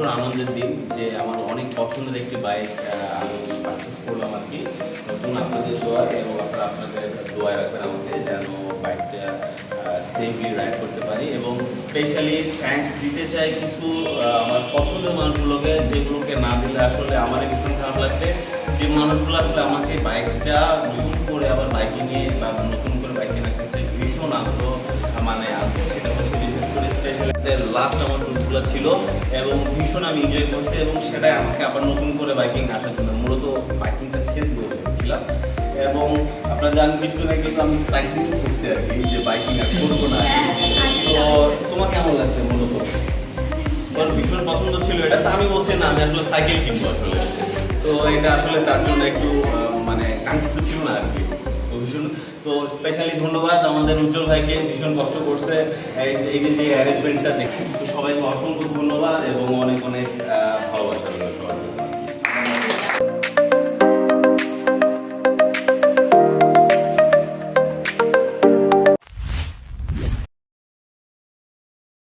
ভীষণ আনন্দের দিন যে আমার অনেক পছন্দের একটি বাইক আমি পারচেস করলাম আর কি নতুন। আপনাদের দোয়া এবং আপনারা আপনাদের দোয়ায় রাখবেন আমাকে যেন বাইকটা সেফলি রাইড করতে পারি। এবং স্পেশালি থ্যাঙ্কস দিতে চাই কিছু আমার পছন্দের মানুষগুলোকে, যেগুলোকে না দিলে আসলে আমারই ভীষণ খারাপ লাগবে। যে মানুষগুলো আসলে আমাকে বাইকটা নতুন করে আবার বাইকিংয়ে বা নতুন করে বাইক কেনার ক্ষেত্রে ভীষণ আগ্রহ মানে আছে, সেটা হচ্ছে বিশেষ করে স্পেশালি লাস্ট আমার ট্যুরগুলো ছিল এবং ভীষণ আমি এনজয় করছি এবং সেটাই আমাকে আবার নতুন করে বাইকিং আসার জন্য মূলত বাইকিংটা ছেড়ে দিয়েছিলাম। এবং আপনারা জানেন কিছুদিন আগে কিন্তু আমি সাইক্লিং করছি আর কি, যে বাইকিং আর করবো না। তো তোমার কেমন লাগছে? মূলত তোমার ভীষণ পছন্দ ছিল এটা, তো আমি বলছি না আমি আসলে সাইকেল কিনবো আসলে। তো এটা আসলে তার জন্য একটু মানে কাঙ্ক্ষিত ছিল না আর কি। তো ভীষণ, তো স্পেশালি ধন্যবাদ আমাদের উজ্জ্বল ভাইকে, ভীষণ কষ্ট করছে এই যে অ্যারেঞ্জমেন্টটা দেখে। তো সবাইকে অসংখ্য ধন্যবাদ এবং অনেক অনেক